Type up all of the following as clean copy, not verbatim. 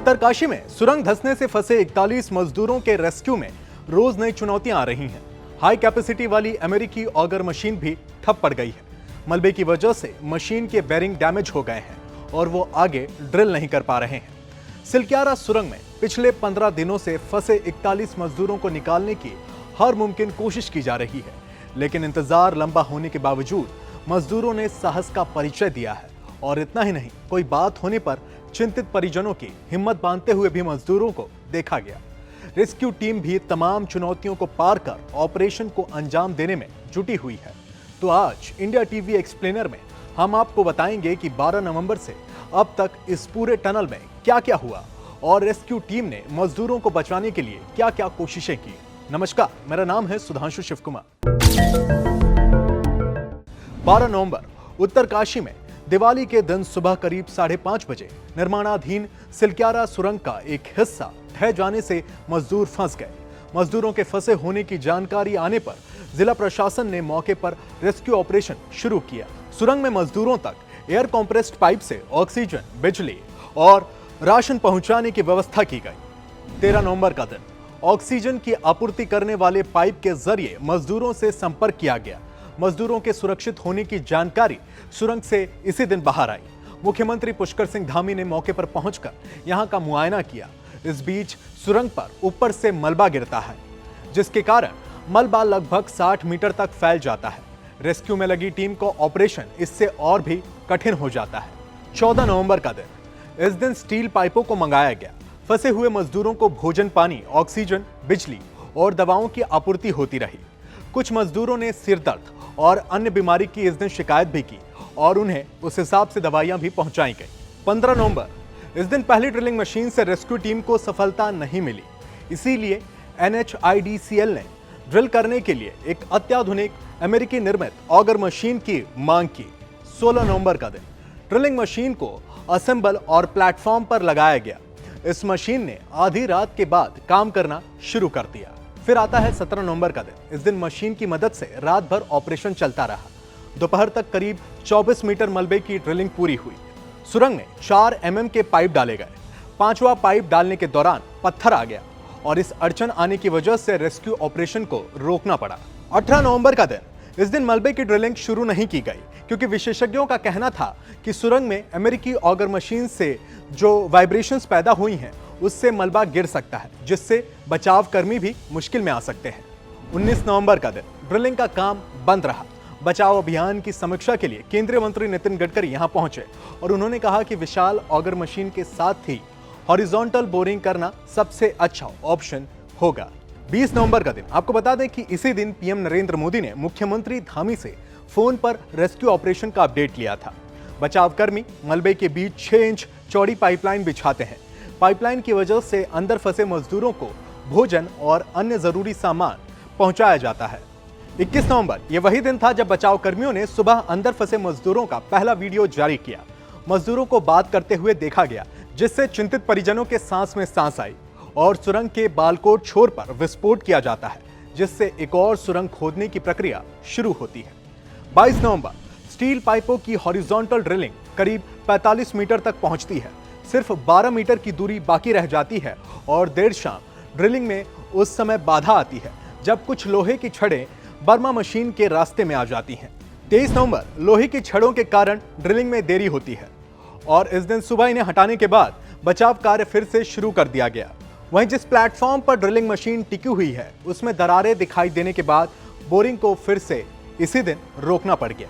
उत्तरकाशी में सुरंग धंसने से फंसे 41 मजदूरों के रेस्क्यू में रोज नई चुनौतियां आ रही हैं। हाई कैपेसिटी वाली अमेरिकी ऑगर मशीन भी ठप पड़ गई है। मलबे की वजह से मशीन के बेरिंग डैमेज हो गए हैं और वो आगे ड्रिल नहीं कर पा रहे हैं। सिलक्यारा सुरंग में पिछले 15 दिनों से फंसे 41 मजदूरों को निकालने की हर मुमकिन कोशिश की जा रही है, लेकिन इंतजार लंबा होने के बावजूद मजदूरों ने साहस का परिचय दिया है। और इतना ही नहीं, कोई बात होने पर चिंतित परिजनों की हिम्मत बांधते हुए भी मजदूरों को देखा गया। रेस्क्यू टीम भी तमाम चुनौतियों को पार कर ऑपरेशन को अंजाम देने में जुटी हुई है। तो आज इंडिया टीवी एक्सप्लेनर में हम आपको बताएंगे कि 12 नवंबर से अब तक इस पूरे टनल में क्या क्या हुआ और रेस्क्यू टीम ने मजदूरों को बचाने के लिए क्या क्या कोशिशें की। नमस्कार, मेरा नाम है सुधांशु शिव कुमार। 12 नवंबर उत्तरकाशी में दिवाली के दिन सुबह करीब 5:30 बजे निर्माणाधीन सिलक्यारा सुरंग का एक हिस्सा ढह जाने से मजदूर फंस गए। मजदूरों के फंसे होने की जानकारी आने पर जिला प्रशासन ने मौके पर रेस्क्यू ऑपरेशन शुरू किया। सुरंग में मजदूरों तक एयर कॉम्प्रेस्ड पाइप से ऑक्सीजन, बिजली और राशन पहुंचाने की व्यवस्था की गई। 13 नवंबर का दिन ऑक्सीजन की आपूर्ति करने वाले पाइप के जरिए मजदूरों से संपर्क किया गया। मजदूरों के सुरक्षित होने की जानकारी सुरंग से इसी दिन बाहर आई। मुख्यमंत्री पुष्कर सिंह धामी ने मौके पर पहुंचकर यहां का मुआयना किया। इस बीच सुरंग पर ऊपर से मलबा गिरता है, जिसके कारण मलबा लगभग 60 मीटर तक फैल जाता है। रेस्क्यू में लगी टीम को ऑपरेशन इससे और भी कठिन हो जाता है। 14 नवंबर का दिन, इस दिन स्टील पाइपों को मंगाया गया। फंसे हुए मजदूरों को भोजन, पानी, ऑक्सीजन, बिजली और दवाओं की आपूर्ति होती रही। कुछ मजदूरों ने सिर दर्द और अन्य बीमारी की इस दिन शिकायत भी की और उन्हें उस हिसाब से दवाइयां भी पहुंचाई गई। 15 नवंबर, इस दिन पहली ड्रिलिंग मशीन से रेस्क्यू टीम को सफलता नहीं मिली, इसीलिए NHIDCL ने ड्रिल करने के लिए एक अत्याधुनिक अमेरिकी निर्मित ऑगर मशीन की मांग की। 16 नवंबर का दिन ड्रिलिंग मशीन को असेंबल और प्लेटफॉर्म पर लगाया गया। इस मशीन ने आधी रात के बाद काम करना शुरू कर दिया। फिर आता है 17 नवंबर का दिन। इस दिन मशीन की मदद से रात भर ऑपरेशन चलता रहा। दोपहर तक करीब 24 मीटर मलबे की ड्रिलिंग पूरी हुई। सुरंग में 4 mm के पाइप डाले गए। 5वां पाइप डालने के दौरान पत्थर आ गया और इस अड़चन आने की वजह से रेस्क्यू ऑपरेशन को रोकना पड़ा। 18 नवंबर का दिन, इस दिन मलबे की ड्रिलिंग शुरू नहीं की गई क्योंकि विशेषज्ञों का कहना था कि सुरंग में अमेरिकी ऑगर मशीन से जो वाइब्रेशंस पैदा हुई हैं उससे मलबा गिर सकता है, जिससे बचाव कर्मी भी मुश्किल में आ सकते हैं। 19 नवंबर का दिन ड्रिलिंग का काम बंद रहा। बचाव अभियान की समीक्षा के लिए केंद्रीय मंत्री नितिन गडकरी यहां पहुंचे और उन्होंने कहा कि विशाल ऑगर मशीन के साथ ही हॉरिजॉन्टल बोरिंग करना सबसे अच्छा ऑप्शन होगा। 20 नवंबर का दिन, आपको बता दें कि इसी दिन पीएम नरेंद्र मोदी ने मुख्यमंत्री धामी से फोन पर रेस्क्यू ऑपरेशन का अपडेट लिया था। बचाव कर्मी मलबे के बीच 6 इंच चौड़ी पाइपलाइन बिछाते हैं। पाइपलाइन की वजह से अंदर फंसे मजदूरों को भोजन और अन्य जरूरी सामान पहुंचाया जाता है। 21 नवंबर, यह वही दिन था जब बचाव कर्मियों ने सुबह अंदर फंसे मजदूरों का पहला वीडियो जारी किया। मजदूरों को बात करते हुए देखा गया, जिससे चिंतित परिजनों के सांस में सांस आई और सुरंग के बालकोट छोर पर विस्फोट किया जाता है, जिससे एक और सुरंग खोदने की प्रक्रिया शुरू होती है। 22 नवंबर, स्टील पाइपों की हॉरिजॉन्टल ड्रिलिंग करीब 45 मीटर तक पहुंचती है। सिर्फ 12 मीटर की दूरी बाकी रह जाती है और देर शाम ड्रिलिंग में उस समय बाधा आती है जब कुछ लोहे की छड़ें बर्मा मशीन के रास्ते में आ जाती हैं। 23 नवंबर, लोहे की छड़ों के कारण ड्रिलिंग में देरी होती है और इस दिन सुबह इन्हें हटाने के बाद बचाव कार्य फिर से शुरू कर दिया गया। वहीं जिस प्लेटफॉर्म पर ड्रिलिंग मशीन टिकी हुई है उसमें दरारें दिखाई देने के बाद बोरिंग को फिर से इसी दिन रोकना पड़ गया।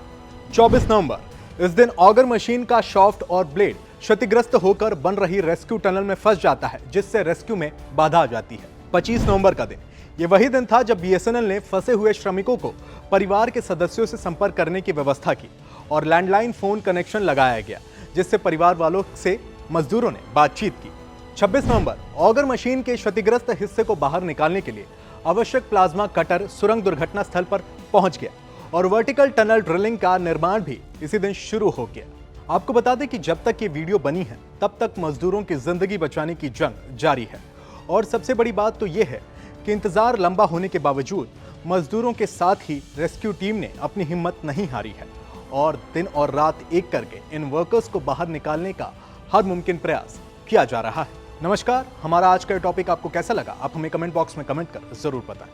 24 नवंबर, इस दिन ऑगर मशीन का शाफ्ट और ब्लेड क्षतिग्रस्त होकर बन रही रेस्क्यू टनल में फंस जाता है, जिससे रेस्क्यू में बाधा आ जाती है। 25 नवंबर का दिन, ये वही दिन था जब BSNL ने फंसे हुए श्रमिकों को परिवार के सदस्यों से संपर्क करने की व्यवस्था की और लैंडलाइन फोन कनेक्शन लगाया गया, जिससे परिवार वालों से मजदूरों ने बातचीत की। 26 नवंबर, ऑगर मशीन के क्षतिग्रस्त हिस्से को बाहर निकालने के लिए आवश्यक प्लाज्मा कटर सुरंग दुर्घटना स्थल पर पहुंच गया और वर्टिकल टनल ड्रिलिंग का निर्माण भी इसी दिन शुरू हो गया। आपको बता दें कि जब तक ये वीडियो बनी है तब तक मजदूरों की जिंदगी बचाने की जंग जारी है और सबसे बड़ी बात तो ये है कि इंतजार लंबा होने के बावजूद मजदूरों के साथ ही रेस्क्यू टीम ने अपनी हिम्मत नहीं हारी है और दिन और रात एक करके इन वर्कर्स को बाहर निकालने का हर मुमकिन प्रयास किया जा रहा है। नमस्कार, हमारा आज का टॉपिक आपको कैसा लगा? आप हमें कमेंट बॉक्स में कमेंट कर जरूर बताएं।